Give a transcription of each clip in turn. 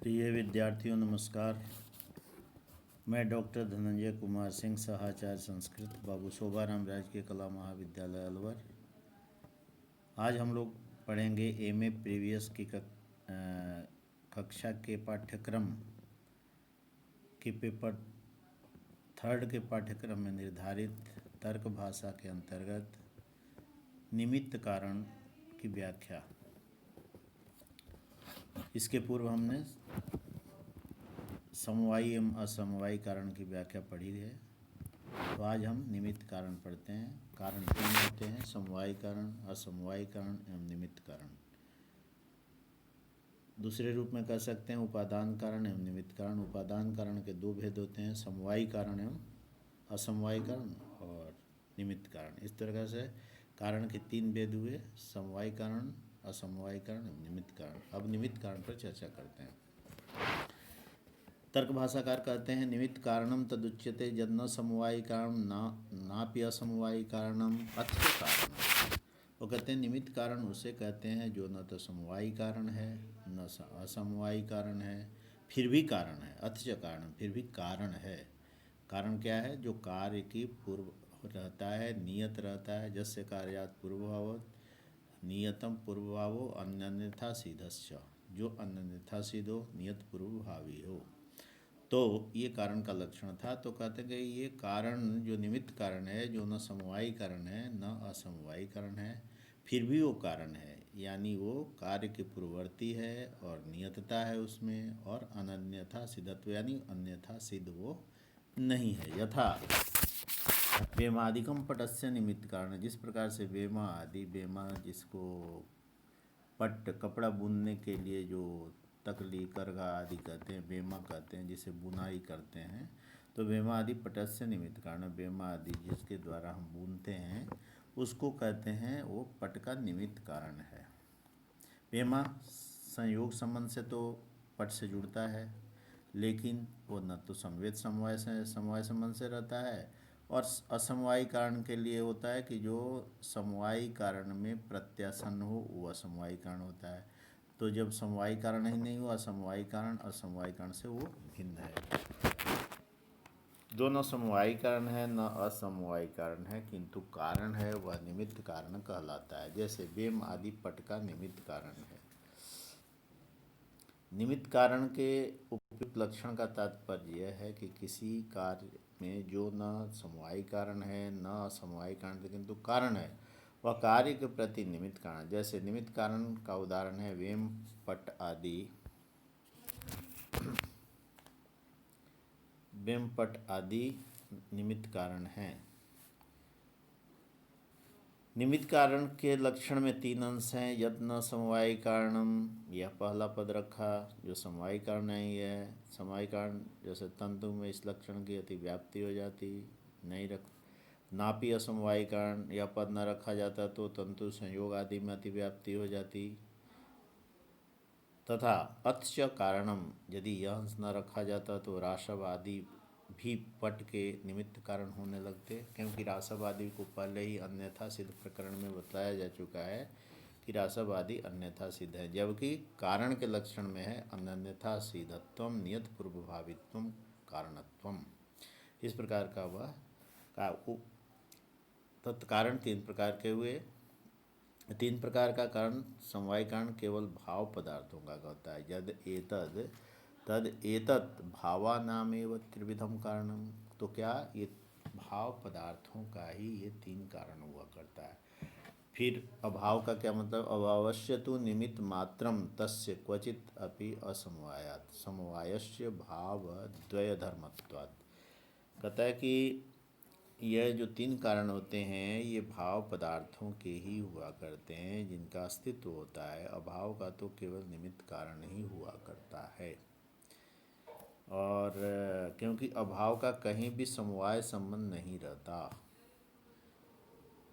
प्रिय विद्यार्थियों नमस्कार। मैं डॉक्टर धनंजय कुमार सिंह, सहाचार्य संस्कृत, बाबू शोभाराम राजकीय कला महाविद्यालय अलवर। आज हम लोग पढ़ेंगे एमए प्रीवियस की कक्षा के पाठ्यक्रम के पेपर 3 के पाठ्यक्रम में निर्धारित तर्क भाषा के अंतर्गत निमित्त कारण की व्याख्या। इसके पूर्व हमने समवायी एवं असमवायी कारण की व्याख्या पढ़ी है। तो आज हम निमित्त कारण पढ़ते हैं। कारण तीन होते हैं: समवायी कारण, असमवायी कारण एवं निमित्त कारण। दूसरे रूप में कह सकते हैं उपादान कारण एवं निमित्त कारण। उपादान कारण के दो भेद होते हैं: समवायी कारण एवं असमवायी कारण और निमित्त कारण। इस तरह से कारण के तीन भेद हुए: समवायी कारण, असमवायी कारण एवं निमित्त कारण। अब निमित्त कारण पर चर्चा करते हैं। तर्क भाषाकार कहते हैं निमित्त कारणम तदुच्यते यद न समवायी कारण नापि असमवायी कारणम अथ कारण। वो कहते हैं निमित्त कारण उसे कहते हैं जो न तो समवायी कारण है न असमवायी कारण है, फिर भी कारण है। अथ कारण, फिर भी कारण है। कारण क्या है? जो कार्य की पूर्व रहता है, नियत रहता है। जस्य कार्यात् पूर्वभावत् नियतम पूर्वभावो अन्यथा सिद्धस्य। जो अन्यथा सिद्ध हो, नियत पूर्वभावी हो, तो ये कारण का लक्षण था। तो कहते हैं कि ये कारण जो निमित्त कारण है, जो न समवायी कारण है न असमवायी कारण है, फिर भी वो कारण है, यानी वो कार्य के पूर्ववर्ती है और नियतता है उसमें, और अनन्यथा सिद्धत्व, यानी अन्यथा सिद्ध वो नहीं है। यथा वेमादिकम पटस्य निमित्त कारण। जिस प्रकार से वेमा आदि, वेमा जिसको पट कपड़ा बुनने के लिए जो तकली, करघा आदि कहते हैं, वेमा कहते हैं, जिसे बुनाई करते हैं, तो वेमा आदि पटस्य निमित्त कारण। वेमा आदि जिसके द्वारा हम बुनते हैं उसको कहते हैं, वो पट का निमित्त कारण है। वेमा संयोग संबंध से तो पट से जुड़ता है, लेकिन वो न तो समवेत समवाय संबंध से रहता है, और असमवायी कारण के लिए होता है कि जो समवायी कारण में प्रत्यासन्न हो वो असमवायी कारण होता है। तो जब समवायी कारण ही नहीं हुआ, समवायी कारण असमवायी कारण से वो भिन्न है। दोनों समवायी कारण है न असमवायी कारण है, किंतु कारण है वह निमित्त कारण कहलाता है। जैसे वेम आदि पट का निमित्त कारण है। निमित्त कारण के उपयुक्त लक्षण का तात्पर्य यह है कि किसी कार्य में जो न समवायी कारण है न असमवायी कारण है, किंतु कारण है, वह कार्य के प्रति निमित्त कारण। जैसे निमित्त कारण का उदाहरण है वेम, पट आदि। वेम, पट आदि निमित्त कारण हैं। निमित्त कारण के लक्षण में तीन अंश हैं: यद न समवायी कारणम, यह पहला पद रखा, जो समवायी कारण नहीं है। समवायी कारण जैसे तंतु में इस लक्षण की अतिव्याप्ति हो जाती, नहीं रख। नापि असमवायी कारण, यह पद न रखा जाता तो तंतु संयोग आदि में अतिव्याप्ति हो जाती। तथा अथच कारणम, यदि यह अंश न रखा जाता तो रासव आदि भी पट के निमित्त कारण होने लगते, क्योंकि रासव आदि को पहले ही अन्यथा सिद्ध प्रकरण में बताया जा चुका है कि रासव आदि अन्यथा सिद्ध है, जबकि कारण के लक्षण में है अन्यथा सिद्धत्वम, नियत पूर्वभावित्वम, कारणत्वम। इस प्रकार का वह तत्कारण तीन प्रकार के हुए। तीन प्रकार का कारण समवायी कारण केवल भाव पदार्थों का होता है। यद एतद तद एतत् भावानामेव त्रिविधम कारणम। तो क्या ये भाव पदार्थों का ही ये तीन कारण हुआ करता है। फिर अभाव का क्या मतलब? अभावस्य तो निमित्त मात्रम तस्य क्वचित अपि असमवायात् समवायस्य भाव द्वय धर्मत्वात्। कहता है कि यह जो तीन कारण होते हैं ये भाव पदार्थों के ही हुआ करते हैं, जिनका अस्तित्व होता है। अभाव का तो केवल निमित्त कारण ही हुआ करता है। और क्योंकि अभाव का कहीं भी समवाय संबंध नहीं रहता।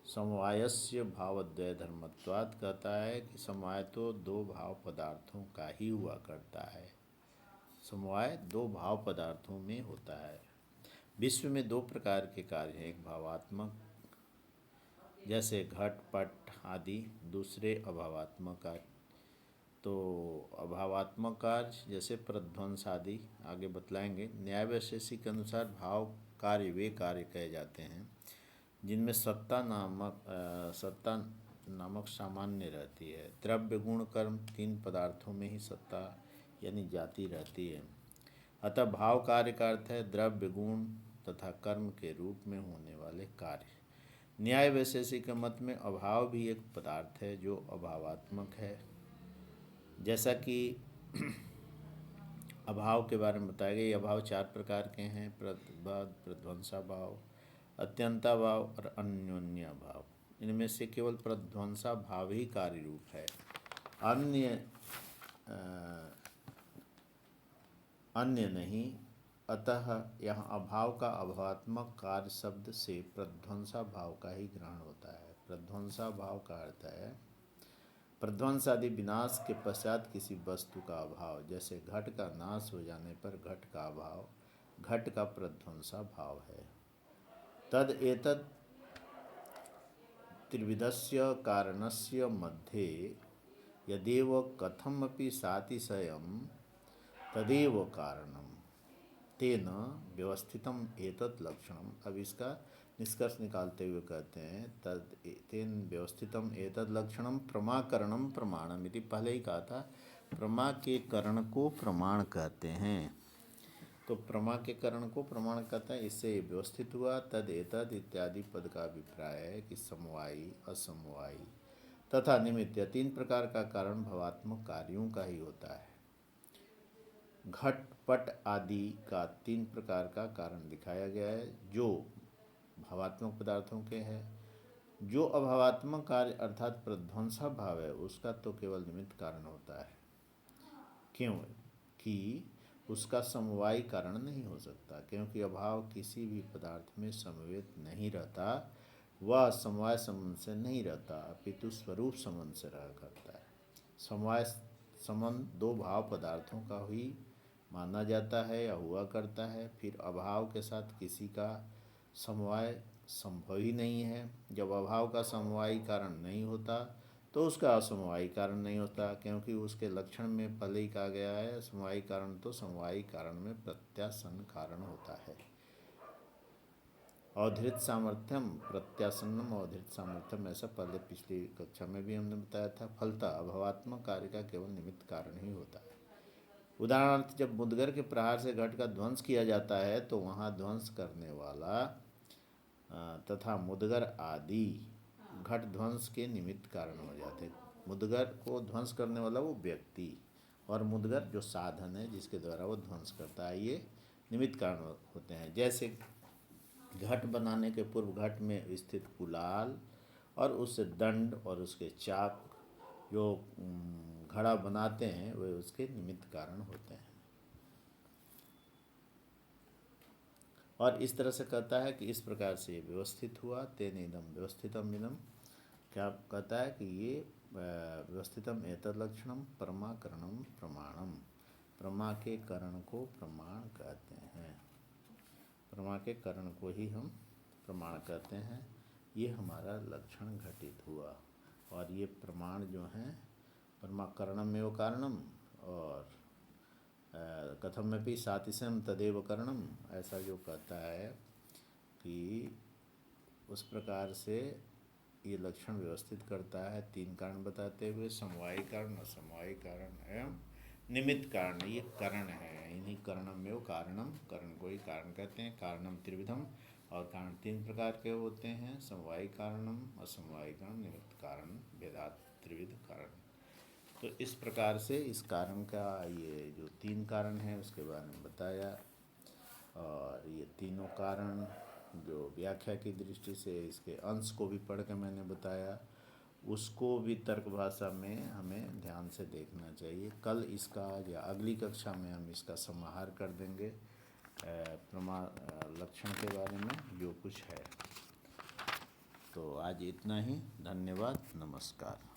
समवायस्य भावद्वय धर्मत्वात् कहता है कि समवाय तो दो भाव पदार्थों का ही हुआ करता है। समवाय दो भाव पदार्थों में होता है। विश्व में दो प्रकार के कार्य हैं: एक भावात्मक जैसे घट, पट आदि, दूसरे अभावात्मक तो अभावात्मक कार्य जैसे प्रध्वंस आदि आगे बतलाएंगे। न्याय वैशेषिक के अनुसार भाव कार्य वे कार्य कहे जाते हैं जिनमें सत्ता नामक सामान्य रहती है। द्रव्य गुण कर्म तीन पदार्थों में ही सत्ता यानी जाति रहती है। अतः भाव कार्य का अर्थ है द्रव्य गुण तथा कर्म के रूप में होने वाले कार्य। न्याय वैशेषिक के मत में अभाव भी एक पदार्थ है जो अभावात्मक है। जैसा कि अभाव के बारे में बताया गया, ये अभाव चार प्रकार के हैं: प्रध्वंसा भाव, अत्यंता भाव और अन्योन्य भाव। इनमें से केवल प्रध्वंसा भाव ही कार्य रूप है, अन्य नहीं। अतः यहाँ अभाव का अभावात्मक कार्य शब्द से प्रध्वंसा भाव का ही ग्रहण होता है। प्रध्वंसा भाव का अर्थ है प्रध्वंस आदि विनाश के पश्चात किसी वस्तु का अभाव। जैसे घट का नाश हो जाने पर घट का अभाव घट का प्रध्वंसा भाव है। तद एतद त्रिविधस्य कारणस्य मध्ये यदेव कथमपि सातिशयम् तदेव कारणम तेन व्यवस्थितम एतत् लक्षणम। अब इसका निष्कर्ष निकालते हुए कहते हैं तद तेन व्यवस्थितम एतत् लक्षणम प्रमाकरणम प्रमाणम इति। पहले ही कहा था प्रमा के करण को प्रमाण कहते हैं, तो प्रमा के करण को प्रमाण कहता है, इससे ये व्यवस्थित हुआ। तद एतद इत्यादि पद का अभिप्राय है कि समवायी असमवायी तथा निमित्त तीन प्रकार का कारण भवात्मक कार्यों का ही होता है। घट पट आदि का तीन प्रकार का कारण दिखाया गया है जो भावात्मक पदार्थों के हैं। जो अभावात्मक कार्य अर्थात प्रध्वंसा भाव है उसका तो केवल निमित्त कारण होता है, क्यों कि उसका समवायी कारण नहीं हो सकता, क्योंकि अभाव किसी भी पदार्थ में समवेत नहीं रहता, वह समवाय संबंध से नहीं रहता अपितु स्वरूप संबंध से रहा करता है। समवाय संबंध दो भाव पदार्थों का ही माना जाता है या हुआ करता है, फिर अभाव के साथ किसी का समवाय संभव ही नहीं है। जब अभाव का समवायी कारण नहीं होता तो उसका असमवायी कारण नहीं होता, क्योंकि उसके लक्षण में पहले ही कहा गया है समवायी कारण तो समवायी कारण में प्रत्यासन कारण होता है। अवधृत सामर्थ्यम प्रत्यासन्नम अवधृत सामर्थ्यम, ऐसा पहले पिछली कक्षा में भी हमने बताया था। फलतः अभावात्मक कार्य का केवल निमित्त कारण ही होता है। उदाहरणार्थ जब मुद्गर के प्रहार से घट का ध्वंस किया जाता है तो वहाँ ध्वंस करने वाला तथा मुद्गर आदि घट ध्वंस के निमित्त कारण हो जाते हैं। मुद्गर को ध्वंस करने वाला वो व्यक्ति और मुद्गर जो साधन है जिसके द्वारा वो ध्वंस करता है, ये निमित्त कारण होते हैं। जैसे घट बनाने के पूर्व घट में स्थित कुलाल और उससे दंड और उसके चाक जो घड़ा बनाते हैं वे उसके निमित्त कारण होते हैं। और इस तरह से कहता है कि इस प्रकार से ये व्यवस्थित हुआ। तेन इदम व्यवस्थितम इदम, क्या कहता है कि ये व्यवस्थितम एतद लक्षणम परमाकरणम प्रमाणम, प्रमा के करण को प्रमाण कहते हैं। प्रमा के करण को ही हम प्रमाण कहते हैं। ये हमारा लक्षण घटित हुआ और ये प्रमाण जो हैं परमाकरणम एवं कारणम और कथमपि सातिशम तदेव करणम, ऐसा जो कहता है कि उस प्रकार से ये लक्षण व्यवस्थित करता है। तीन कारण बताते हुए समवायी कारण असमवायी कारण एवं निमित्त कारण, ये करण है। इन्हीं करणम एवं कारणम, करण को ही कारण कहते हैं। कारणम त्रिविधम, और कारण तीन प्रकार के होते हैं: समवायी कारणम असमवायी कारण निमित्त कारण भेदात् त्रिविध कारण। तो इस प्रकार से इस कारण का ये जो तीन कारण हैं उसके बारे में बताया। और ये तीनों कारण जो व्याख्या की दृष्टि से इसके अंश को भी पढ़ के मैंने बताया, उसको भी तर्क भाषा में हमें ध्यान से देखना चाहिए। कल इसका या अगली कक्षा में हम इसका समाहार कर देंगे प्रमा लक्षण के बारे में जो कुछ है। तो आज इतना ही। धन्यवाद, नमस्कार।